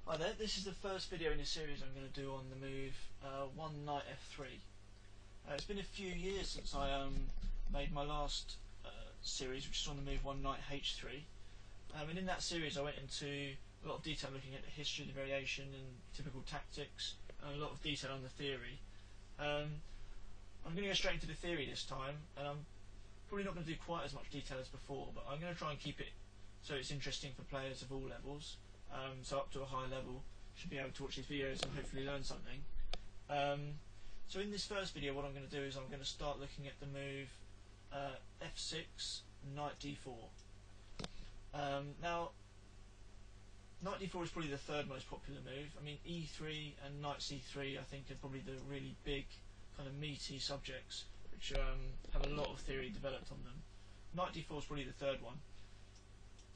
Hi there, this is the first video in a series I'm going to do on the move one knight f3. It's been a few years since I made my last series, which is on the move one knight h3. And in that series I went into a lot of detail looking at the history of the variation and typical tactics, and a lot of detail on the theory. I'm going to go straight into the theory this time, and I'm probably not going to do quite as much detail as before, but I'm going to try and keep it so it's interesting for players of all levels. So up to a high level should be able to watch these videos and hopefully learn something. So in this first video what I'm going to do is I'm going to start looking at the move f6, knight d4. Now knight d4 is probably the third most popular move. I mean, e3 and knight c3 I think are probably the really big kind of meaty subjects which have a lot of theory developed on them. Knight d4 is probably the third one.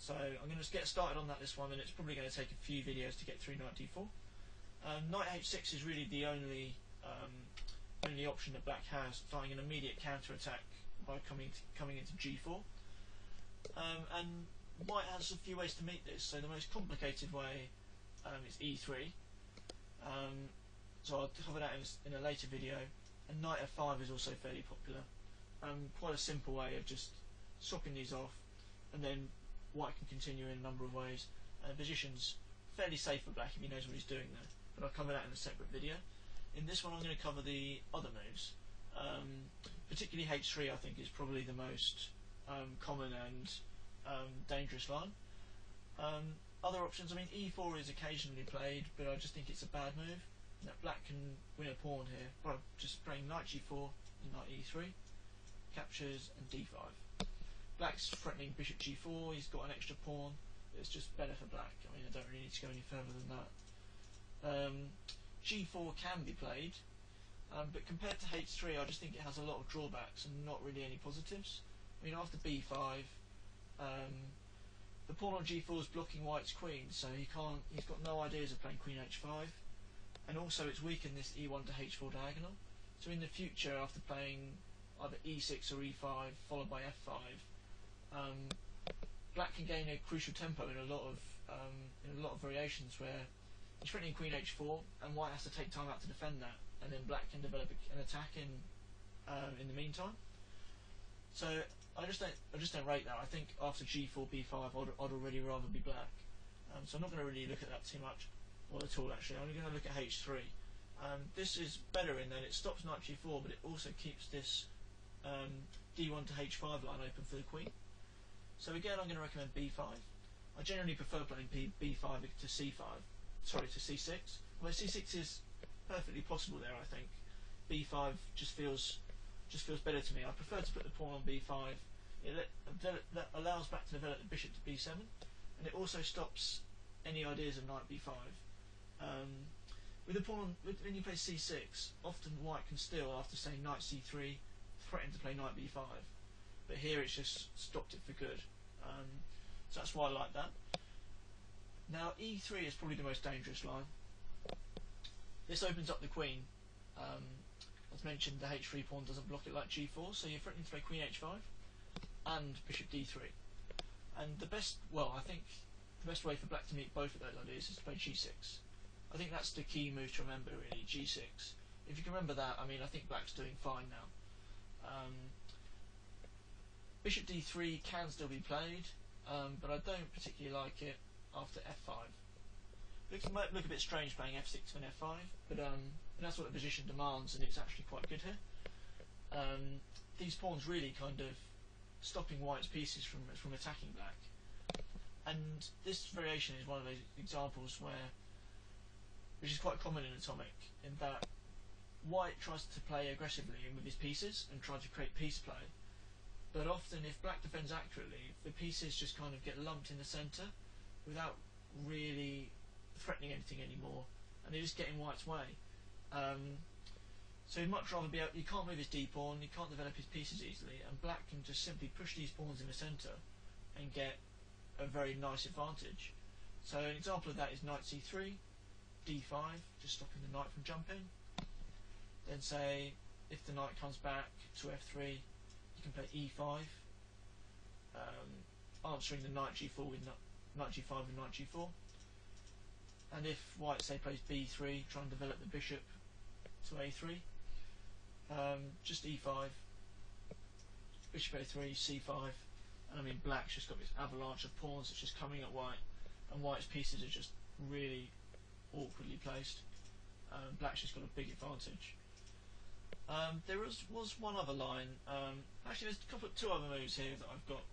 So I'm going to get started on that this one, and it's probably going to take a few videos to get through knight d4. Knight h6 is really the only option that black has, starting an immediate counter-attack by coming into g4. And white has a few ways to meet this. So the most complicated way is e3. So I'll cover that in a later video. And knight f5 is also fairly popular. Quite a simple way of just swapping these off, and then white can continue in a number of ways. Position's fairly safe for black if he knows what he's doing there, but I'll cover that in a separate video. In this one I'm going to cover the other moves. Particularly h3 I think is probably the most common and dangerous line. Other options, I mean, e4 is occasionally played, but I just think it's a bad move. That black can win a pawn here by just playing knight g4 and knight e3, captures, and d5. Black's threatening bishop g4, he's got an extra pawn, it's just better for black. I mean, I don't really need to go any further than that. G4 can be played, but compared to h3 I just think it has a lot of drawbacks and not really any positives. I mean, after b5, the pawn on g4 is blocking white's queen, so he's got no ideas of playing queen h5, and also it's weakened this e1 to h4 diagonal, so in the future after playing either e6 or e5 followed by f5, black can gain a crucial tempo in a lot of variations where he's threatening queen h4 and white has to take time out to defend that, and then black can develop an attack in the meantime. So I just don't rate that. I think after g4 b5 I'd already rather be black. So I'm not going to really look at that too much, or at all actually. I'm only going to look at h3. This is better in that it stops knight g4, but it also keeps this d1 to h5 line open for the queen. So again, I'm going to recommend b5. I generally prefer playing b5 to c5, sorry, to c6. Well, c6 is perfectly possible there. I think b5 just feels better to me. I prefer to put the pawn on b5. That allows black to develop the bishop to b7, and it also stops any ideas of knight b5. With the pawn, when you play c6, often white can still, after saying knight c3, threaten to play knight b5. But here it's just stopped it for good. So that's why I like that. Now e3 is probably the most dangerous line. This opens up the queen. As mentioned, the h3 pawn doesn't block it like g4, so you're threatening to play queen h5 and bishop d3. And I think the best way for black to meet both of those ideas is to play g6. I think that's the key move to remember, really, g6. If you can remember that, I mean, I think black's doing fine now. Bishop d3 can still be played, but I don't particularly like it after f5. It might look a bit strange playing f6 and f5, but that's what the position demands, and it's actually quite good here. These pawns really kind of stopping white's pieces from attacking black, and this variation is one of those examples which is quite common in Atomic, in that white tries to play aggressively with his pieces and try to create piece play, but often if black defends accurately, the pieces just kind of get lumped in the centre without really threatening anything anymore, and they're just getting white's way. So he'd much rather be able, you can't move his d pawn, you can't develop his pieces easily, and black can just simply push these pawns in the centre and get a very nice advantage. So an example of that is knight c3, d5, just stopping the knight from jumping. Then say if the knight comes back to f3, you can play e5, answering the knight g4 with knight g5 and knight g4. and if white, say, plays b3, try and develop the bishop to a3, just e5, bishop a3, c5, and I mean black's just got this avalanche of pawns that's just coming at white, and white's pieces are just really awkwardly placed. Black's just got a big advantage. There was one other line. Actually, there's two other moves here that I've got.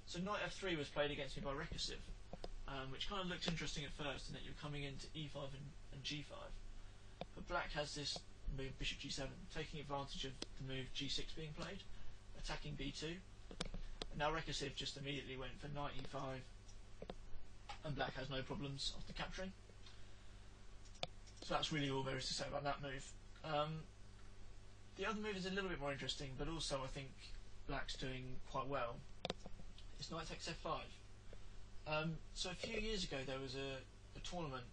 So knight f3 was played against me by recursive, which kind of looked interesting at first, in that you're coming into e5 and g5. But black has this move bishop g7, taking advantage of the move g6 being played, attacking b2. And now recursive just immediately went for knight e5, and black has no problems after capturing. So that's really all there is to say about that move. The other move is a little bit more interesting, but also I think black's doing quite well. It's knight takes f5. So a few years ago there was a tournament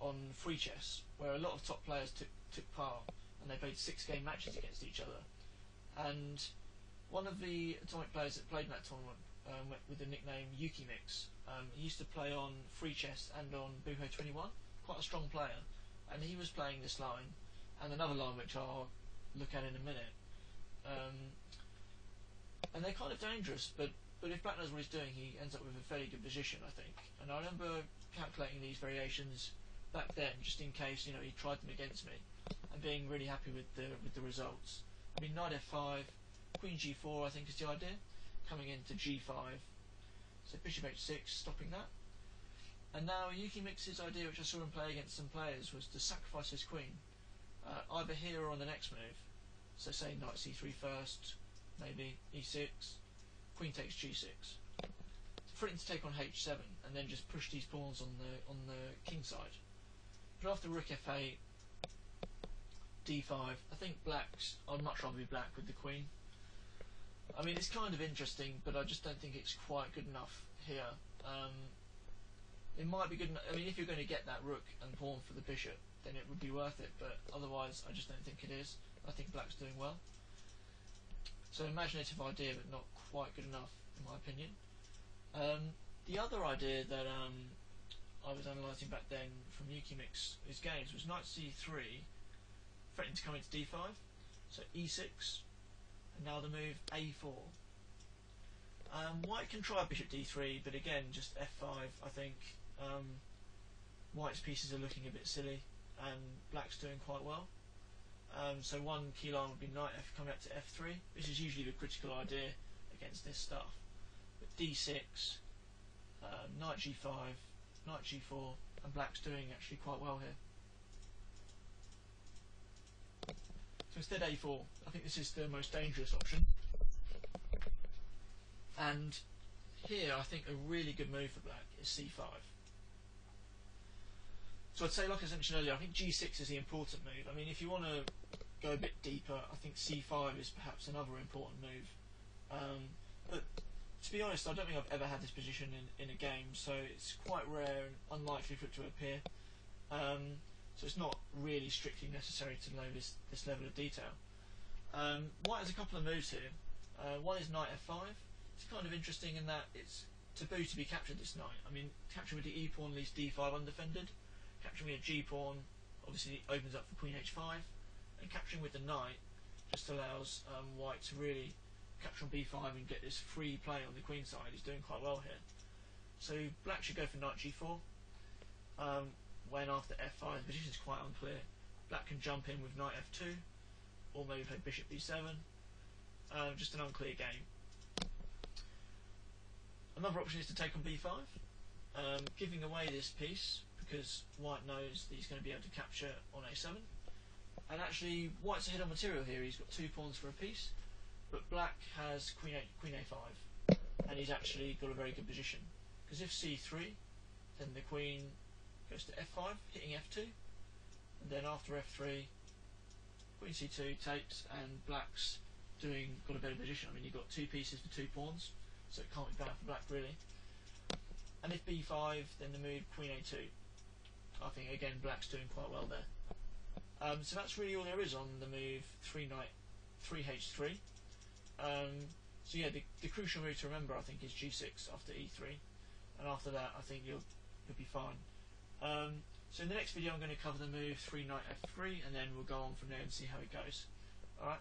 on free chess where a lot of top players took part, and they played 6-game matches against each other. And one of the atomic players that played in that tournament with the nickname Yukimix, he used to play on free chess and on Buho 21, quite a strong player, and he was playing this line and another line which I'll look at in a minute, and they're kind of dangerous, but if black knows what he's doing, he ends up with a fairly good position, I think. And I remember calculating these variations back then, just in case he tried them against me, and being really happy with the results. I mean, knight f5, queen g4 I think is the idea, coming into g5, so bishop h6, stopping that. And now Yukimix's idea, which I saw him play against some players, was to sacrifice his queen, either here or on the next move. So say knight c3 first, maybe e6, queen takes g6. So threatening to take on h7 and then just push these pawns on the king side. But after rook f8, d5, I think I'd much rather be black with the queen. I mean, it's kind of interesting, but I just don't think it's quite good enough here. It might be good enough. I mean, if you're going to get that rook and pawn for the bishop, then it would be worth it, but otherwise I just don't think it is. I think black's doing well. So imaginative idea, but not quite good enough in my opinion. The other idea that I was analysing back then from Yukimix's games was knight c3, threatening to come into d5, so e6, and now the move a4. White can try bishop d3, but again just f5. I think white's pieces are looking a bit silly, and black's doing quite well. So one key line would be knight f coming up to f3. This is usually the critical idea against this stuff. But d6, knight g5, knight g4, and black's doing actually quite well here. So instead a4, I think this is the most dangerous option. And here I think a really good move for black is c5. So I'd say, like I mentioned earlier, I think g6 is the important move. I mean, if you want to go a bit deeper, I think c5 is perhaps another important move. But to be honest, I don't think I've ever had this position in a game, so it's quite rare and unlikely for it to appear. So it's not really strictly necessary to know this level of detail. White has a couple of moves here. One is knight f5. It's kind of interesting in that it's taboo to be captured this knight. I mean, capturing with the e pawn leaves d5 undefended. Capturing with a g pawn obviously opens up for queen h5, and capturing with the knight just allows white to really capture on b5 and get this free play on the queen side. He's doing quite well here. So black should go for knight g4. When after f5 the position is quite unclear. Black can jump in with knight f2, or maybe play bishop b7. Just an unclear game. Another option is to take on b5, giving away this piece, because white knows that he's going to be able to capture on a7. And actually white's ahead on material here. He's got 2 pawns for a piece, but black has queen a5, and he's actually got a very good position, because if c3, then the queen goes to f5, hitting f2, and then after f3 queen c2 takes, and black's got a better position. I mean, you've got 2 pieces for 2 pawns, so it can't be bad for black really. And if b5, then the move queen a2. I think again black's doing quite well there. So that's really all there is on the move 3h3. So yeah, the crucial move to remember, I think, is g6 after e3, and after that I think you're you'll be fine. So in the next video I'm going to cover the move 3 knight f3, and then we'll go on from there and see how it goes. Alright.